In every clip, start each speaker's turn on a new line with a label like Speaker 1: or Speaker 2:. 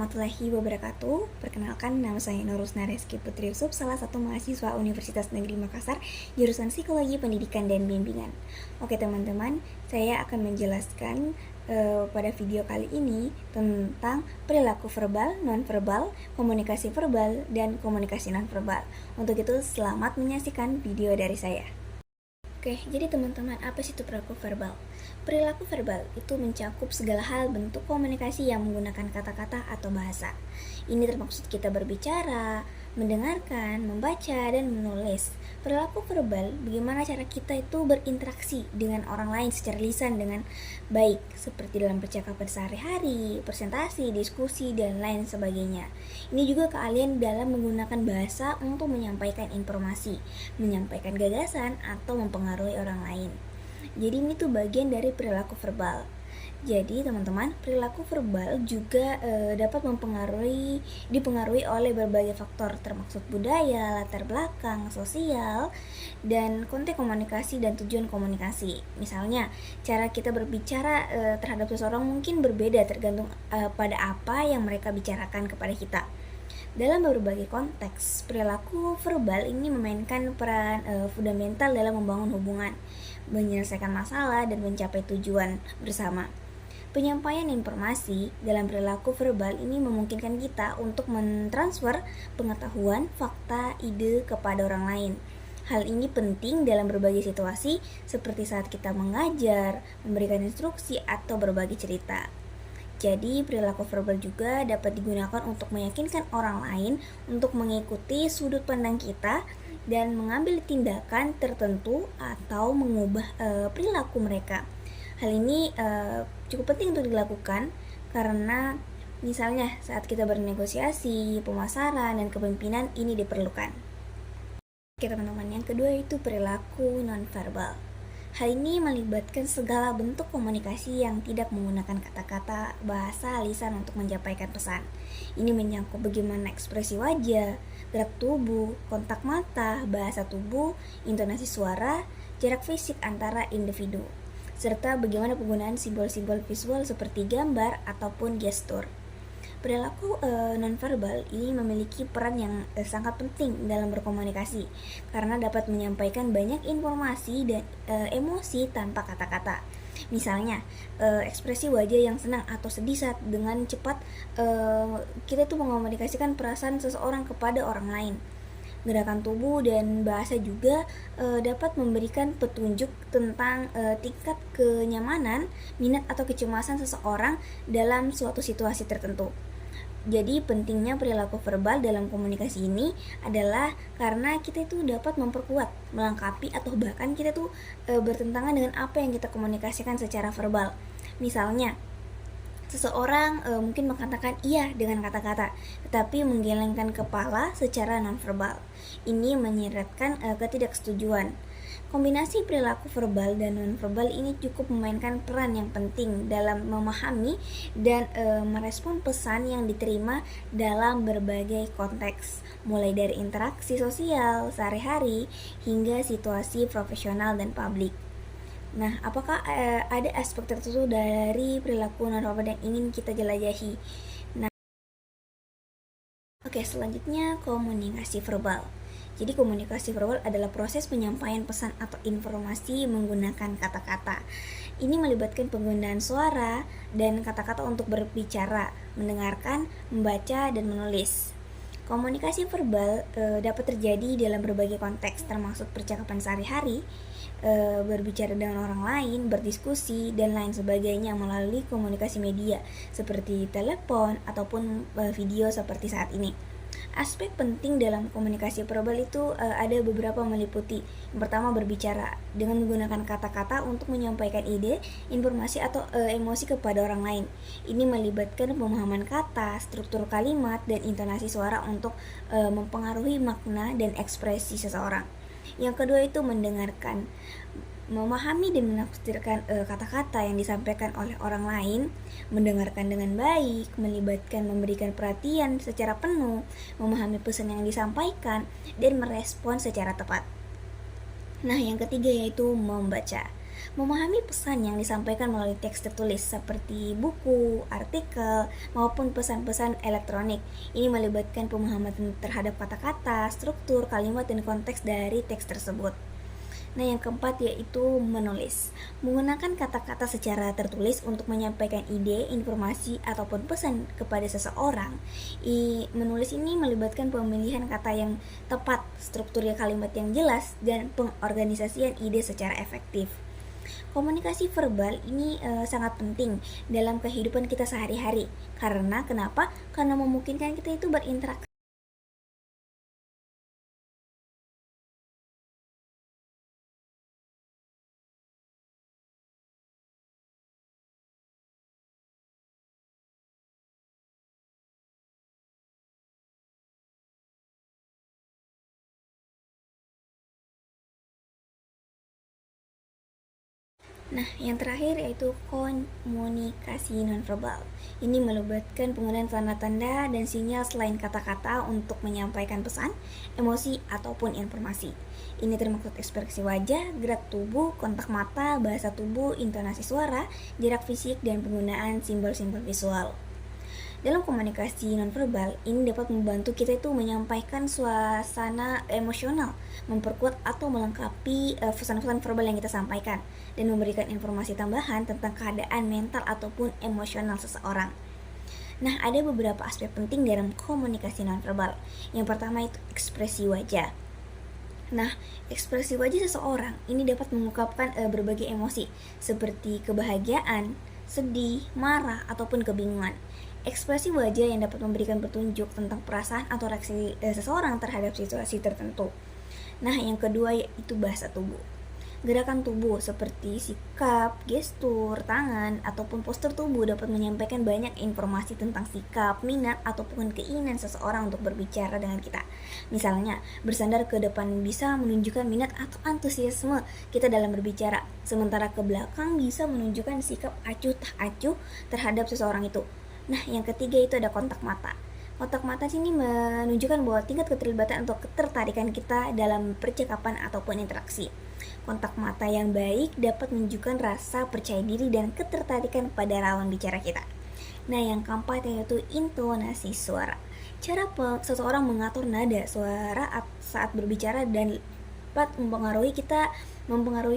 Speaker 1: warahmatullahi wabarakatuh. Perkenalkan, nama saya Nurusna Reski Putri Yusuf, salah satu mahasiswa Universitas Negeri Makassar, jurusan Psikologi Pendidikan dan Bimbingan. Oke teman-teman, saya akan menjelaskan pada video kali ini tentang perilaku verbal, non-verbal, komunikasi verbal, dan komunikasi non-verbal. Untuk itu, selamat menyaksikan video dari saya. Oke, jadi teman-teman, apa sih itu perilaku verbal? Perilaku verbal itu mencakup segala hal bentuk komunikasi yang menggunakan kata-kata atau bahasa. Ini termaksud kita berbicara, mendengarkan, membaca, dan menulis. Perilaku verbal, bagaimana cara kita itu berinteraksi dengan orang lain secara lisan dengan baik, seperti dalam percakapan sehari-hari, presentasi, diskusi, dan lain sebagainya. Ini juga keahlian dalam menggunakan bahasa untuk menyampaikan informasi, menyampaikan gagasan, atau mempengaruhi orang lain. Jadi ini tuh bagian dari perilaku verbal. Jadi teman-teman, perilaku verbal juga dapat dipengaruhi oleh berbagai faktor, termasuk budaya, latar belakang, sosial, dan konteks komunikasi dan tujuan komunikasi. Misalnya, cara kita berbicara terhadap seseorang mungkin berbeda tergantung pada apa yang mereka bicarakan kepada kita. Dalam berbagai konteks, perilaku verbal ini memainkan peran fundamental dalam membangun hubungan, menyelesaikan masalah, dan mencapai tujuan bersama. Penyampaian informasi dalam perilaku verbal ini memungkinkan kita untuk mentransfer pengetahuan, fakta, ide kepada orang lain. Hal ini penting dalam berbagai situasi seperti saat kita mengajar, memberikan instruksi, atau berbagi cerita. Jadi, perilaku verbal juga dapat digunakan untuk meyakinkan orang lain untuk mengikuti sudut pandang kita dan mengambil tindakan tertentu atau mengubah perilaku mereka. Hal ini cukup penting untuk dilakukan karena misalnya saat kita bernegosiasi, pemasaran, dan kepemimpinan ini diperlukan. Oke teman-teman, yang kedua itu perilaku nonverbal. Hal ini melibatkan segala bentuk komunikasi yang tidak menggunakan kata-kata, bahasa, lisan untuk menyampaikan pesan. Ini menyangkut bagaimana ekspresi wajah, gerak tubuh, kontak mata, bahasa tubuh, intonasi suara, jarak fisik antara individu, serta bagaimana penggunaan simbol-simbol visual seperti gambar ataupun gestur. Perilaku nonverbal ini memiliki peran yang sangat penting dalam berkomunikasi karena dapat menyampaikan banyak informasi dan emosi tanpa kata-kata. Misalnya, ekspresi wajah yang senang atau sedih saat dengan cepat kita tuh mengomunikasikan perasaan seseorang kepada orang lain. Gerakan tubuh dan bahasa juga dapat memberikan petunjuk tentang tingkat kenyamanan, minat atau kecemasan seseorang dalam suatu situasi tertentu. Jadi pentingnya perilaku verbal dalam komunikasi ini adalah karena kita itu dapat memperkuat, melengkapi, atau bahkan kita tuh bertentangan dengan apa yang kita komunikasikan secara verbal. Misalnya, seseorang mungkin mengatakan iya dengan kata-kata, tetapi menggelengkan kepala secara nonverbal. Ini menyiratkan ketidaksetujuan. Kombinasi perilaku verbal dan nonverbal ini cukup memainkan peran yang penting dalam memahami dan merespon pesan yang diterima dalam berbagai konteks, mulai dari interaksi sosial sehari-hari hingga situasi profesional dan publik. Nah, apakah ada aspek tertentu dari perilaku nonverbal yang ingin kita jelajahi? Oke, selanjutnya komunikasi verbal. Jadi komunikasi verbal adalah proses penyampaian pesan atau informasi menggunakan kata-kata. Ini melibatkan penggunaan suara dan kata-kata untuk berbicara, mendengarkan, membaca, dan menulis. Komunikasi verbal dapat terjadi dalam berbagai konteks, termasuk percakapan sehari-hari, berbicara dengan orang lain, berdiskusi, dan lain sebagainya melalui komunikasi media seperti telepon ataupun video seperti saat ini. Aspek penting dalam komunikasi verbal itu ada beberapa meliputi. Yang pertama, berbicara dengan menggunakan kata-kata untuk menyampaikan ide, informasi, atau emosi kepada orang lain. Ini melibatkan pemahaman kata, struktur kalimat, dan intonasi suara untuk mempengaruhi makna dan ekspresi seseorang. Yang kedua itu mendengarkan, memahami dan menafsirkan kata-kata yang disampaikan oleh orang lain, mendengarkan dengan baik, melibatkan memberikan perhatian secara penuh, memahami pesan yang disampaikan, dan merespon secara tepat. Nah, yang ketiga yaitu membaca. Memahami pesan yang disampaikan melalui teks tertulis seperti buku, artikel, maupun pesan-pesan elektronik. Ini melibatkan pemahaman terhadap kata-kata, struktur, kalimat, dan konteks dari teks tersebut. Nah, yang keempat yaitu menulis. Menggunakan kata-kata secara tertulis untuk menyampaikan ide, informasi, ataupun pesan kepada seseorang. Menulis ini melibatkan pemilihan kata yang tepat, strukturnya kalimat yang jelas, dan pengorganisasian ide secara efektif. Komunikasi verbal ini sangat penting dalam kehidupan kita sehari-hari. Karena kenapa? Karena memungkinkan kita itu berinteraksi. Nah, yang terakhir yaitu komunikasi nonverbal. Ini melibatkan penggunaan tanda-tanda dan sinyal selain kata-kata untuk menyampaikan pesan, emosi, ataupun informasi. Ini termasuk ekspresi wajah, gerak tubuh, kontak mata, bahasa tubuh, intonasi suara, jarak fisik, dan penggunaan simbol-simbol visual. Dalam komunikasi nonverbal, ini dapat membantu kita itu menyampaikan suasana emosional, memperkuat atau melengkapi pesan-pesan verbal yang kita sampaikan, dan memberikan informasi tambahan tentang keadaan mental ataupun emosional seseorang. Nah, ada beberapa aspek penting dalam komunikasi nonverbal. Yang pertama itu ekspresi wajah. Nah, ekspresi wajah seseorang ini dapat mengungkapkan berbagai emosi seperti kebahagiaan, sedih, marah, ataupun kebingungan. Ekspresi wajah yang dapat memberikan petunjuk tentang perasaan atau reaksi seseorang terhadap situasi tertentu. Nah, yang kedua yaitu bahasa tubuh. Gerakan tubuh seperti sikap, gestur, tangan, ataupun postur tubuh dapat menyampaikan banyak informasi tentang sikap, minat, ataupun keinginan seseorang untuk berbicara dengan kita. Misalnya, bersandar ke depan bisa menunjukkan minat atau antusiasme kita dalam berbicara, sementara ke belakang bisa menunjukkan sikap acuh tak acuh terhadap seseorang itu. Nah, yang ketiga itu ada kontak mata. Kontak mata sini menunjukkan bahwa tingkat keterlibatan atau ketertarikan kita dalam percakapan ataupun interaksi. Kontak mata yang baik dapat menunjukkan rasa percaya diri dan ketertarikan pada lawan bicara kita. Nah, yang keempat yaitu intonasi suara. Cara seseorang mengatur nada suara saat berbicara dan dapat mempengaruhi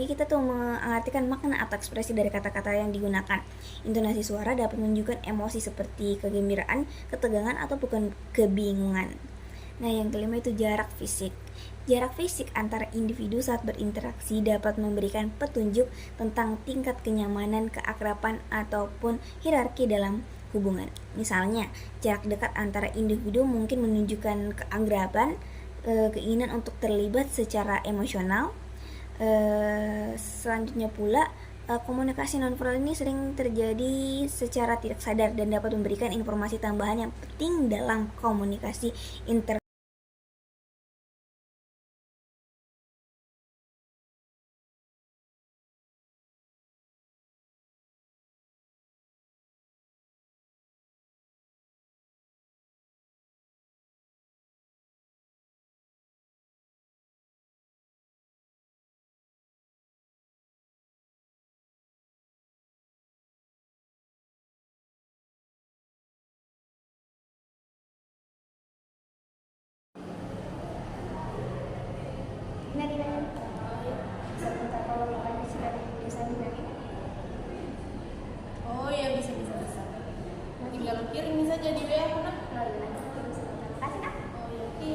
Speaker 1: kita tuh mengartikan makna atau ekspresi dari kata-kata yang digunakan. Intonasi suara dapat menunjukkan emosi seperti kegembiraan, ketegangan, atau bukan kebingungan. Nah, yang kelima itu jarak fisik. Jarak fisik antara individu saat berinteraksi dapat memberikan petunjuk tentang tingkat kenyamanan, keakraban, ataupun hierarki dalam hubungan. Misalnya, jarak dekat antara individu mungkin menunjukkan keakraban, keinginan untuk terlibat secara emosional. Selanjutnya pula, komunikasi nonverbal ini sering terjadi secara tidak sadar dan dapat memberikan informasi tambahan yang penting dalam komunikasi inter. Nah, bisa minta tolong sih dari biasanya dari.
Speaker 2: Oh iya, bisa. Tinggal kirim saja di WA aku nak.
Speaker 1: Kasih kak.
Speaker 2: Oh iya, oke.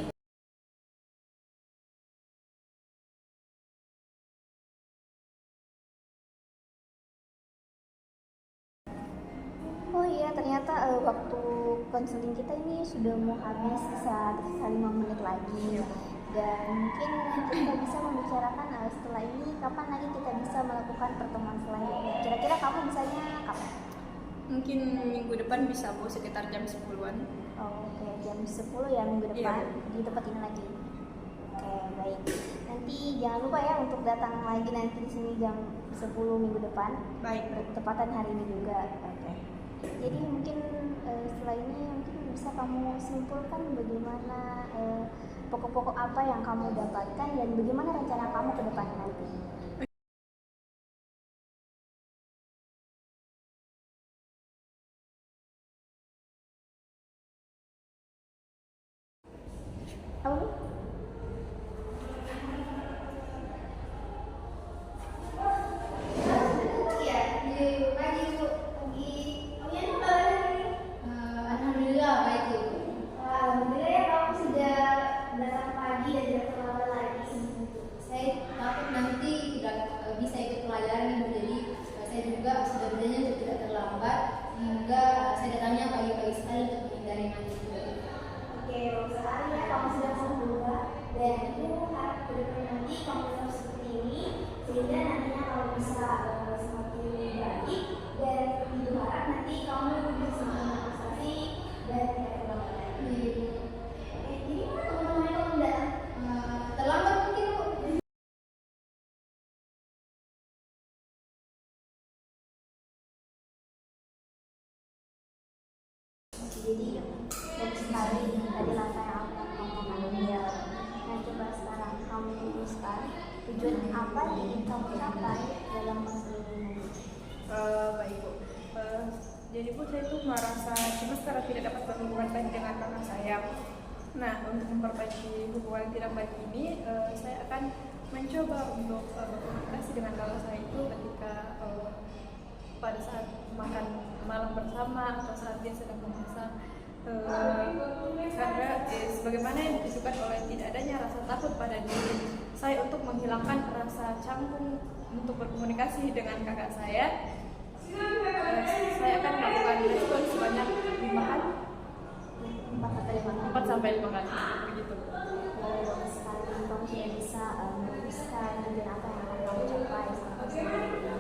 Speaker 1: Oh iya, ternyata waktu konseling kita ini sudah mau habis, sisa 5 menit lagi. Dan mungkin kita bisa membicarakan setelah ini kapan lagi kita bisa melakukan pertemuan selanjutnya. Kira-kira kamu bisanya kapan?
Speaker 2: Mungkin minggu depan bisa Bu, sekitar jam 10-an.
Speaker 1: Oh, oke, jam 10 ya minggu depan.
Speaker 2: Iya.
Speaker 1: Di tempat ini lagi. Oke, baik. Nanti jangan lupa ya untuk datang lagi nanti di sini jam 10 minggu depan.
Speaker 2: Baik.
Speaker 1: Bertepatan hari ini juga. Oke. Jadi mungkin setelah ini mungkin bisa kamu simpulkan bagaimana pokok-pokok apa yang kamu dapatkan dan bagaimana rencana kamu ke depannya nanti. Apa Bu? Iya, di pagi Bu. Pagi. Punya apa hari ini?
Speaker 3: Alhamdulillah baik Ibu.
Speaker 1: Alhamdulillah ya kamu sudah datang pagi dan tidak terlambat lagi.
Speaker 3: Saya takut nanti tidak bisa ikut pelajaran Ibu, jadi saya juga sudah berjanji untuk tidak terlambat hingga saya datangnya pagi-pagi sekali untuk menghindari macet.
Speaker 1: Oke, bagus sekali ya kamu sudah mau berubah dan itu harap ke depan nanti kamu tetap seperti ini sehingga nantinya kamu bisa semakin baik dan ibu harap nanti kamu bisa semakin prestasi dan tidak terlambat lagi. Jadi mana teman-teman kamu datang?
Speaker 3: Terlambat mungkin Bu.
Speaker 1: Jadi bagus sekali tadi langkah yang kamu ambil. Nah coba sekarang kamu rumuskan tujuan apa yang ingin kamu capai dalam konseling ini.
Speaker 2: Baik Bu. Jadi Bu, saya tuh merasa cemas karena tidak dapat berhubungan baik dengan kakak saya. Nah, untuk memperbaiki hubungan yang tidak baik ini, saya akan mencoba untuk berkomunikasi dengan kakak saya itu ketika pada saat makan malam bersama atau saat dia sedang memasak. Karena sebagaimana yang ditunjukkan oleh tidak adanya rasa takut pada diri saya untuk menghilangkan rasa canggung untuk berkomunikasi dengan kakak saya akan melakukan respon sebanyak 5 kali, 4 sampai 5 kali begitu.
Speaker 1: Bagus sekali kamu sudah bisa menuliskan tujuan apa yang akan kamu capai selama konseling ini.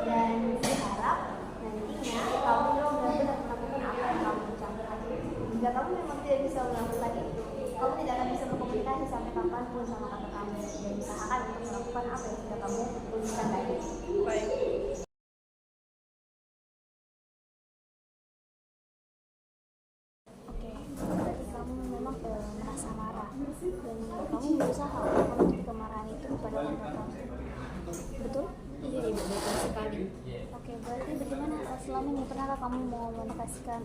Speaker 1: Dan saya harap nantinya kamu benar-benar melakukan apa yang kamu capai. Jika kamu memang tidak bisa melakukan itu, kamu tidak akan bisa berkomunikasi sampai kapanpun sama kakak kamu dan usahakan untuk melakukan apa yang sudah kamu tuliskan tadi.
Speaker 2: Baik.
Speaker 1: Oke, berarti kamu memang merasa marah dan kamu berusaha untuk kemarahan itu kepada kakak kamu. Betul?
Speaker 3: Iya Ibu, betul sekali.
Speaker 1: Oke, berarti bagaimana selama ini pernahkah kamu mau mengomunikasikan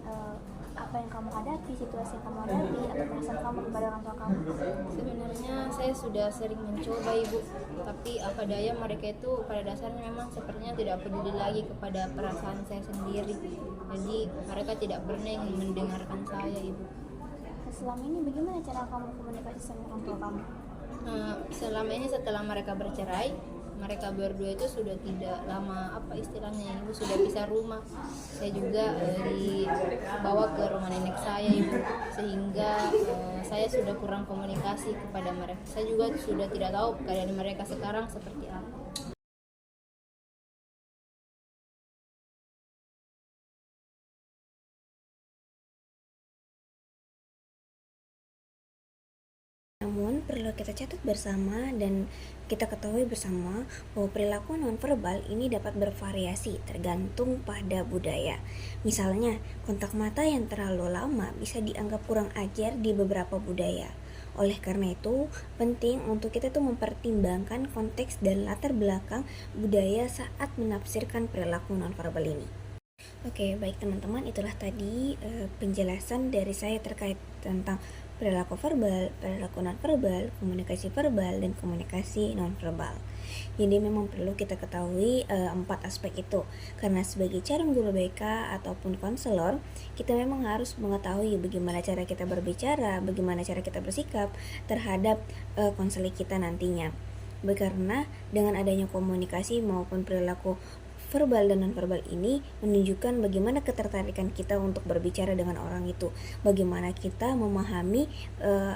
Speaker 1: apa yang kamu hadapi, situasi yang kamu hadapi, atau perasaan kamu kepada orang tua kamu?
Speaker 3: Sebenarnya saya sudah sering mencoba Ibu, tapi apa daya mereka itu pada dasarnya memang sepertinya tidak peduli lagi kepada perasaan saya sendiri. Jadi mereka tidak pernah ingin mendengarkan saya Ibu.
Speaker 1: Selama ini bagaimana cara kamu komunikasi sama orang tua kamu?
Speaker 3: Selama ini setelah mereka bercerai, mereka berdua itu sudah tidak lama apa istilahnya Ibu, sudah pisah rumah. Saya juga dibawa ke rumah nenek saya Ibu, sehingga saya sudah kurang komunikasi kepada mereka. Saya juga sudah tidak tahu keadaan mereka sekarang seperti apa.
Speaker 1: Namun perlu kita catat bersama dan kita ketahui bersama bahwa perilaku nonverbal ini dapat bervariasi tergantung pada budaya. Misalnya, kontak mata yang terlalu lama bisa dianggap kurang ajar di beberapa budaya. Oleh karena itu, penting untuk kita tuh mempertimbangkan konteks dan latar belakang budaya saat menafsirkan perilaku nonverbal ini. Oke, baik teman-teman, itulah tadi penjelasan dari saya terkait tentang perilaku verbal, perilaku nonverbal, komunikasi verbal, dan komunikasi nonverbal. Jadi memang perlu kita ketahui 4 aspek itu, karena sebagai calon guru BK ataupun konselor, kita memang harus mengetahui bagaimana cara kita berbicara, bagaimana cara kita bersikap terhadap konseling kita nantinya. Karena dengan adanya komunikasi maupun perilaku verbal dan nonverbal ini menunjukkan bagaimana ketertarikan kita untuk berbicara dengan orang itu, bagaimana kita memahami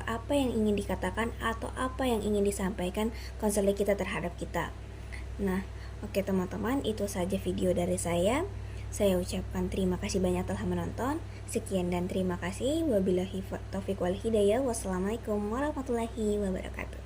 Speaker 1: apa yang ingin dikatakan atau apa yang ingin disampaikan konselor kita terhadap kita. Nah, oke teman-teman, itu saja video dari saya. Saya ucapkan terima kasih banyak telah menonton. Sekian dan terima kasih. Wabillahi taufiq wal hidayah. Wassalamualaikum warahmatullahi wabarakatuh.